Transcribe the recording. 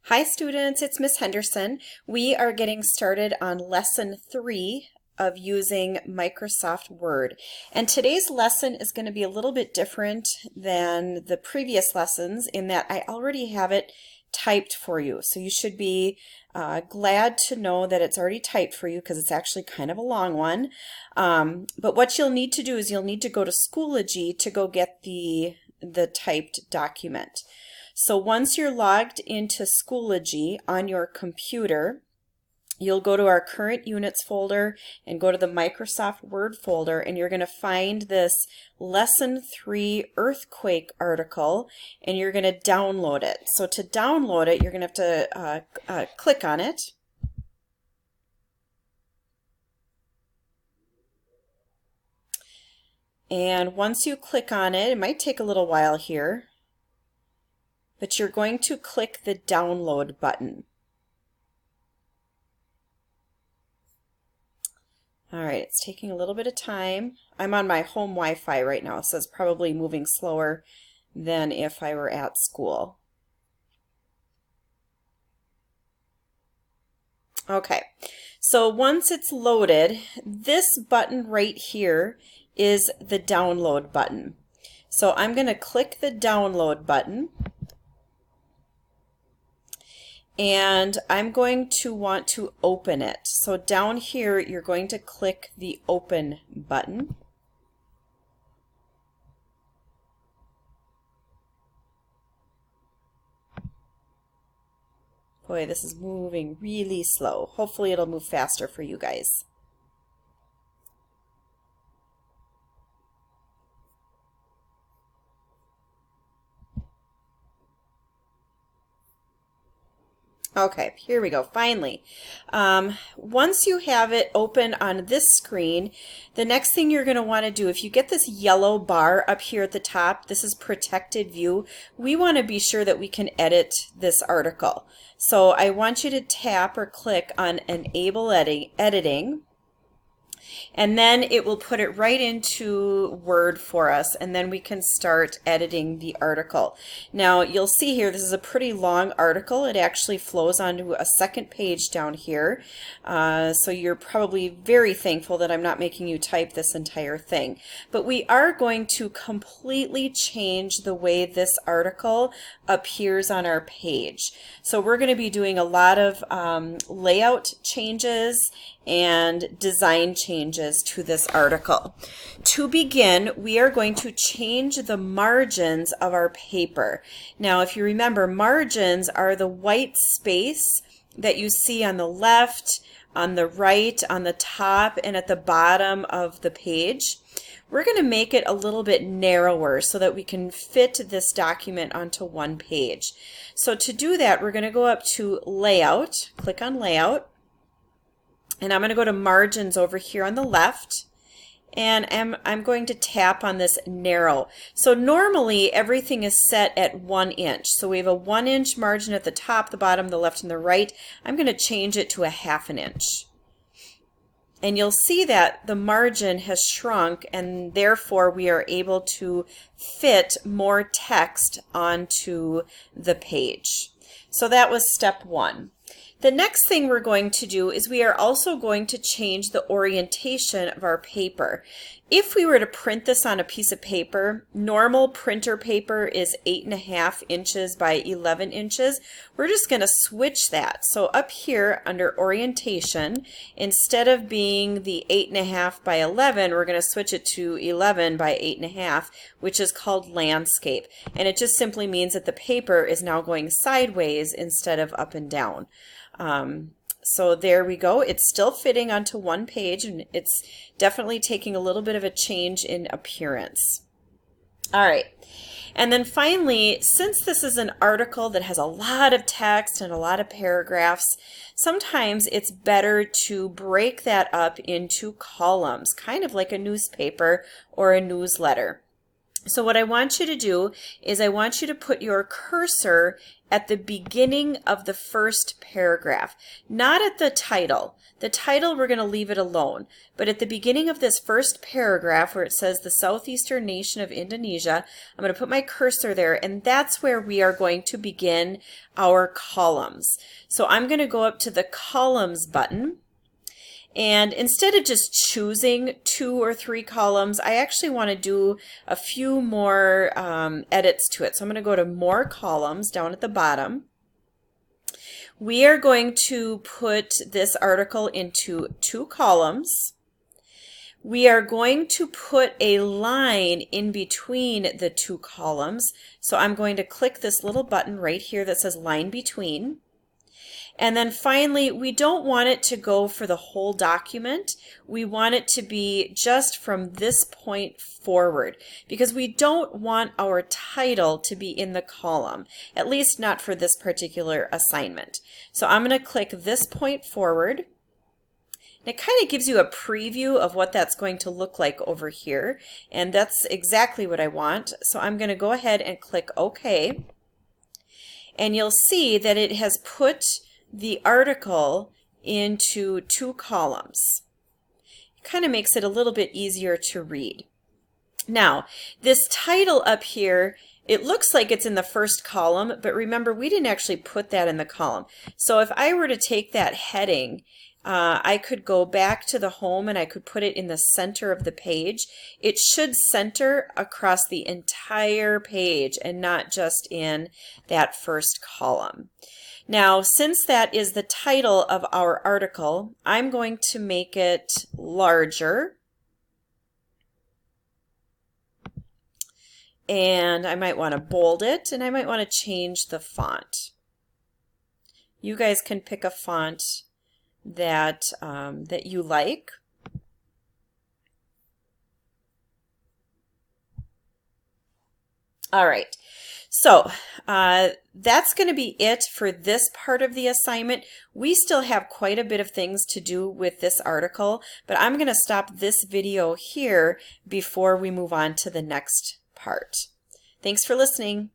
Hi students, it's Miss Henderson. We are getting started on lesson 3 of using Microsoft Word. And today's lesson is going to be a little bit different than the previous lessons in that I already have it typed for you. So you should be glad to know that it's already typed for you because it's actually kind of a long one. But what you'll need to do is you'll need to go to Schoology to go get the typed document. So once you're logged into Schoology on your computer, you'll go to our current units folder and go to the Microsoft Word folder, and you're going to find this lesson 3 earthquake article, and you're going to download it. So to download it, you're going to have to click on it. And once you click on it, it might take a little while here, but you're going to click the download button. All right, it's taking a little bit of time. I'm on my home Wi-Fi right now, so it's probably moving slower than if I were at school. Okay, so once it's loaded, this button right here is the download button. So I'm going to click the download button. And I'm going to want to open it. So down here, you're going to click the open button. Boy, this is moving really slow. Hopefully it'll move faster for you guys. Okay, here we go, finally. Once you have it open on this screen, the next thing you're going to want to do, if you get this yellow bar up here at the top, this is protected view. We want to be sure that we can edit this article. So I want you to tap or click on Enable Editing. And then it will put it right into Word for us, and then we can start editing the article. Now you'll see here this is a pretty long article. It actually flows onto a second page down here, so you're probably very thankful that I'm not making you type this entire thing. But we are going to completely change the way this article appears on our page. So we're going to be doing a lot of layout changes and design changes to this article. To begin, we are going to change the margins of our paper. Now, if you remember, margins are the white space that you see on the left, on the right, on the top, and at the bottom of the page. We're going to make it a little bit narrower so that we can fit this document onto one page. So to do that, we're going to go up to Layout, click on Layout, and I'm going to go to Margins over here on the left, and I'm going to tap on this Narrow. So normally everything is set at 1 inch. So we have a 1 inch margin at the top, the bottom, the left, and the right. I'm going to change it to a 1/2 inch. And you'll see that the margin has shrunk, and therefore we are able to fit more text onto the page. So that was step 1. The next thing we're going to do is we are also going to change the orientation of our paper. If we were to print this on a piece of paper, normal printer paper is 8.5 inches by 11 inches. We're just going to switch that. So up here under orientation, instead of being the 8.5 by 11, we're going to switch it to 11 by 8.5, which is called landscape. And it just simply means that the paper is now going sideways instead of up and down. So there we go. It's still fitting onto one page, and it's definitely taking a little bit of a change in appearance. All right. And then finally, since this is an article that has a lot of text and a lot of paragraphs, sometimes it's better to break that up into columns, kind of like a newspaper or a newsletter. So what I want you to do is I want you to put your cursor at the beginning of the first paragraph, not at the title. The title, we're going to leave it alone, but at the beginning of this first paragraph where it says the southeastern nation of Indonesia, I'm going to put my cursor there, and that's where we are going to begin our columns. So I'm going to go up to the columns button. And instead of just choosing 2 or 3 columns, I actually want to do a few more edits to it. So I'm going to go to more columns down at the bottom. We are going to put this article into 2 columns. We are going to put a line in between the 2 columns. So I'm going to click this little button right here that says line between. And then finally, we don't want it to go for the whole document. We want it to be just from this point forward, because we don't want our title to be in the column, at least not for this particular assignment. So I'm going to click this point forward. And it kind of gives you a preview of what that's going to look like over here. And that's exactly what I want. So I'm going to go ahead and click OK. And you'll see that it has put the article into 2 columns. It kind of makes it a little bit easier to read. Now, this title up here, it looks like it's in the first column, but remember, we didn't actually put that in the column. So if I were to take that heading, I could go back to the home and I could put it in the center of the page. It should center across the entire page and not just in that first column. Now, since that is the title of our article, I'm going to make it larger. And I might want to bold it, and I might want to change the font. You guys can pick a font that, that you like. All right. So that's going to be it for this part of the assignment. We still have quite a bit of things to do with this article, but I'm going to stop this video here before we move on to the next part. Thanks for listening.